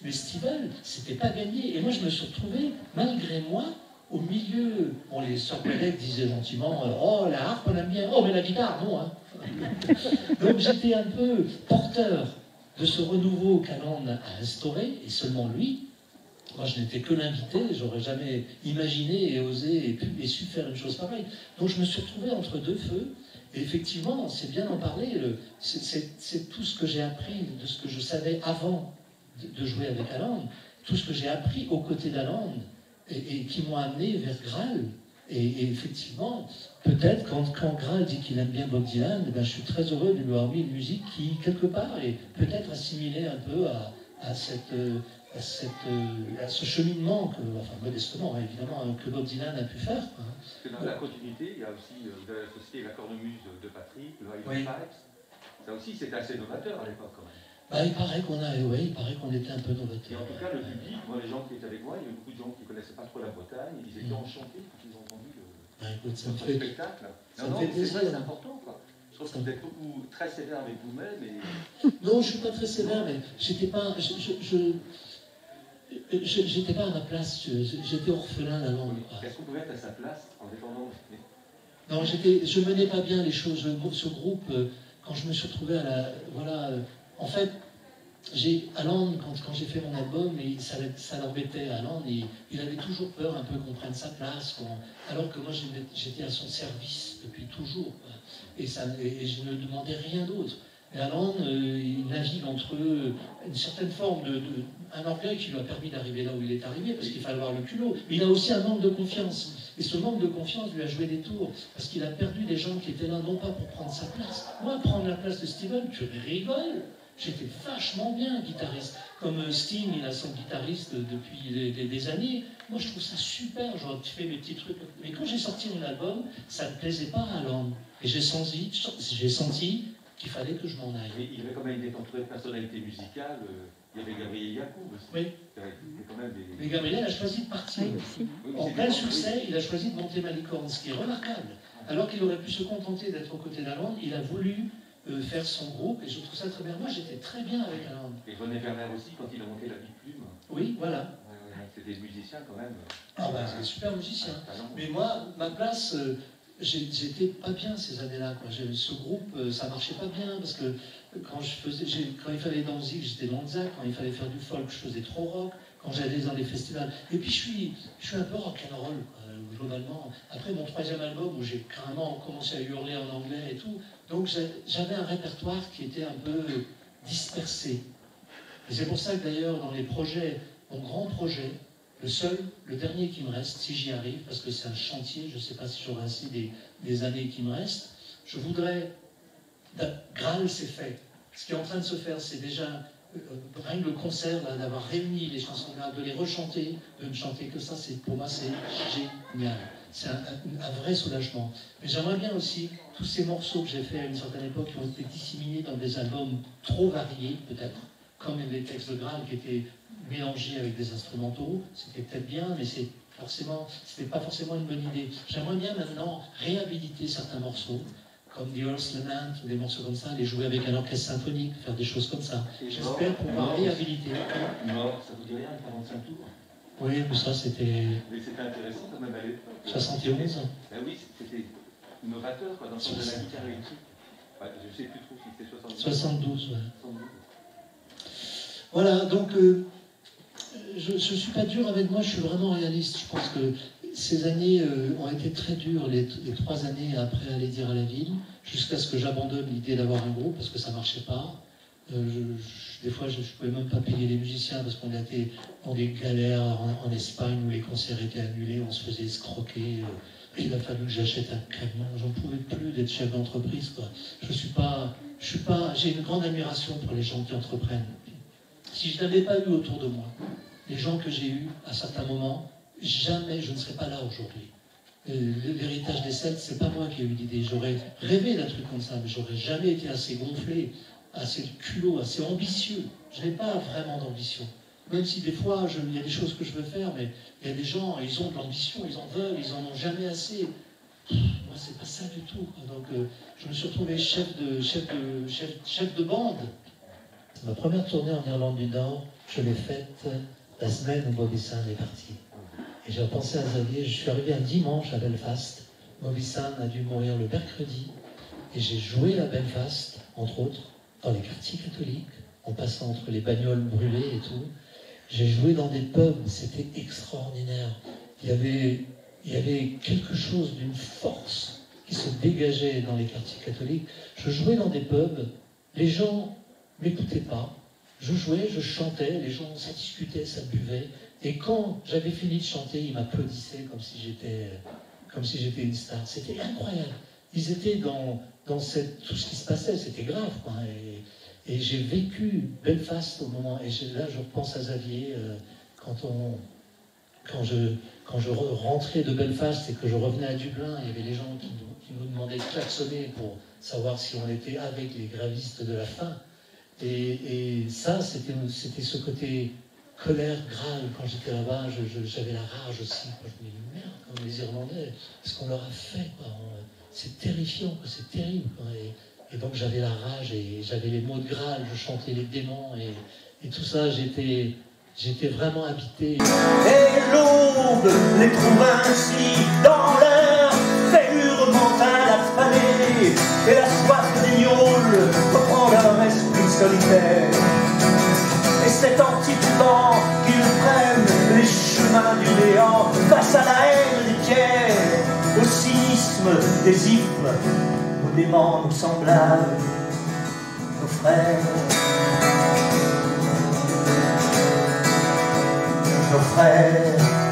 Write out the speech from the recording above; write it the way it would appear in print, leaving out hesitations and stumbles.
Mais Steven, c'était pas gagné. Et moi, je me suis retrouvé, malgré moi, au milieu. Bon, les sœurs collègues disaient gentiment oh, la harpe, on aime bien. Oh, mais la guitare, non. Hein. Donc, j'étais un peu porteur de ce renouveau qu'Alan a instauré, et seulement lui. Moi, je n'étais que l'invité, j'aurais jamais imaginé et osé et su faire une chose pareille. Donc, je me suis retrouvé entre deux feux. Et effectivement, c'est bien d'en parler. C'est tout ce que j'ai appris de ce que je savais avant de jouer avec Alan, tout ce que j'ai appris aux côtés d'Alan et qui m'ont amené vers Graal. Et effectivement, peut-être quand Graal dit qu'il aime bien Bob Dylan, ben, je suis très heureux de lui avoir mis une musique qui, quelque part, est peut-être assimilée un peu à ce cheminement, enfin modestement évidemment, que Bob Dylan a pu faire. Hein. Parce que dans la continuité, il y a aussi, vous avez associé la cornemuse de Patrick, le High Pipes. Ça aussi, c'était assez novateur à l'époque quand même. Bah, il paraît qu'on était un peu novateur. Et en tout cas, le public, moi, les gens qui étaient avec moi, il y a eu beaucoup de gens qui ne connaissaient pas trop la Bretagne, ils étaient enchantés quand ils ont entendu votre spectacle. Non, c'est vrai, c'est important, quoi. Je trouve que vous êtes très sévère avec vous-même. Et... Non, je ne suis pas très sévère, mais j'étais pas... J'étais pas à ma place, j'étais orphelin la langue. Est-ce qu'on pouvait être à sa place en défendant... Non, je menais pas bien les choses. Ce groupe, quand je me suis retrouvé à la... Voilà, en fait, Alan, quand j'ai fait mon album, ça l'embêtait. Alan, il avait toujours peur un peu qu'on prenne sa place, alors que moi j'étais à son service depuis toujours. Et je ne demandais rien d'autre. Et Alan, il navigue entre une certaine forme un orgueil qui lui a permis d'arriver là où il est arrivé, parce qu'il fallait avoir le culot. Mais il a aussi un manque de confiance. Et ce manque de confiance lui a joué des tours, parce qu'il a perdu des gens qui étaient là, non pas pour prendre sa place. Moi, prendre la place de Steven, tu rigoles. J'étais vachement bien guitariste. Comme Sting, il a son guitariste depuis des années. Moi, je trouve ça super. J'aurais fait mes petits trucs. Mais quand j'ai sorti mon album, ça ne plaisait pas à Alan. Et j'ai senti qu'il fallait que je m'en aille. Mais il avait quand même été entouré de personnalités musicales. Il y avait Gabriel Yacoub aussi. Oui. Mais Gabriel a choisi de partir. En plein succès, il a choisi de monter ma licorne, ce qui est remarquable. Alors qu'il aurait pu se contenter d'être aux côtés d'Alan, il a voulu faire son groupe, et je trouve ça très bien. Moi, j'étais très bien avec Alan. Et René Werner aussi, quand il a monté la Big Plume. Oui, voilà. C'est des musiciens quand même. Ah ben, c'est des super musiciens. Mais moi, ma place, j'étais pas bien ces années-là. Ce groupe, ça marchait pas bien, parce que quand il fallait Danzig, j'étais Danzig. Quand il fallait faire du folk, je faisais trop rock. Quand j'allais dans les festivals. Et puis, je suis un peu rock'n'roll, globalement. Après mon troisième album, où j'ai carrément commencé à hurler en anglais et tout, donc j'avais un répertoire qui était un peu dispersé. Et c'est pour ça que d'ailleurs, dans les projets, mon grand projet, le dernier qui me reste, si j'y arrive, parce que c'est un chantier, je ne sais pas si j'aurai assez des années qui me restent, je voudrais... Graal, c'est fait. Ce qui est en train de se faire, c'est déjà... rien que le concert, d'avoir réuni les chansons là, de les rechanter, de ne chanter que ça, pour moi, c'est génial. C'est un vrai soulagement. Mais j'aimerais bien aussi, tous ces morceaux que j'ai faits à une certaine époque, qui ont été disséminés dans des albums trop variés, peut-être, comme les textes de Graal qui étaient mélangés avec des instrumentaux, c'était peut-être bien, mais c'était pas forcément une bonne idée. J'aimerais bien maintenant réhabiliter certains morceaux, comme The Earth's Lament, ou des morceaux comme ça, les jouer avec un orchestre symphonique, faire des choses comme ça. J'espère pouvoir réhabiliter. Non, ça vous dit rien, 45 tours. Oui, mais ça c'était... Mais c'était intéressant quand même à l'époque. 71. Ben oui, c'était novateur, quoi, dans le sens de la guitare électrique. Ouais, je ne sais plus trop si c'était 72, ouais. 72. Voilà, donc je ne suis pas dur avec moi, je suis vraiment réaliste. Je pense que ces années ont été très dures, les 3 années après aller dire à la ville, jusqu'à ce que j'abandonne l'idée d'avoir un groupe, parce que ça ne marchait pas. Des fois, je ne pouvais même pas payer les musiciens, parce qu'on était dans des galères en Espagne où les concerts étaient annulés, on se faisait escroquer. Il a fallu que j'achète un camion, j'en pouvais plus d'être chef d'entreprise. J'ai une grande admiration pour les gens qui entreprennent. Si je n'avais pas eu autour de moi les gens que j'ai eus à certains moments, jamais je ne serais pas là aujourd'hui. L'héritage des Celtes, c'est pas moi qui ai eu l'idée. J'aurais rêvé d'un truc comme ça, mais j'aurais jamais été assez gonflé, assez culot, assez ambitieux. Je n'ai pas vraiment d'ambition. Même si des fois, il y a des choses que je veux faire, mais il y a des gens, ils ont de l'ambition, ils en veulent, ils en ont jamais assez. Moi, c'est pas ça du tout. Donc, je me suis retrouvé chef de bande. Ma première tournée en Irlande du Nord, je l'ai faite la semaine où Bobby Sands est parti. Et j'ai repensé à Xavier, je suis arrivé un dimanche à Belfast, Bobby Sands a dû mourir le mercredi, et j'ai joué à Belfast, entre autres, dans les quartiers catholiques, en passant entre les bagnoles brûlées et tout. J'ai joué dans des pubs, c'était extraordinaire. Il y avait quelque chose d'une force qui se dégageait dans les quartiers catholiques. Je jouais dans des pubs, les gens ne m'écoutaient pas. Je jouais, je chantais, les gens, ça discutait, ça buvait. Et quand j'avais fini de chanter, ils m'applaudissaient comme si j'étais une star. C'était incroyable. Ils étaient dans tout ce qui se passait, c'était grave, quoi. Et j'ai vécu Belfast au moment, et là je repense à Xavier, quand je rentrais de Belfast et que je revenais à Dublin, il y avait les gens qui nous demandaient de klaxonner pour savoir si on était avec les grévistes de la faim. Et ça, c'était ce côté colère grave. Quand j'étais là-bas, j'avais la rage aussi. Je me disais, merde, comme les Irlandais, ce qu'on leur a fait, quoi. C'est terrifiant, c'est terrible, quoi. Et donc j'avais la rage et j'avais les mots de Graal, je chantais les démons et tout ça, j'étais vraiment habité. Et l'aube les trouve ainsi dans leur fêlure mentale affamée, et la soif des gnôles reprend leur esprit solitaire. Et c'est en titubant qu'ils prennent les chemins du néant, face à la haine des pierres, au cynisme des ifs, aux démons nos semblables, nos frères. Nos frères.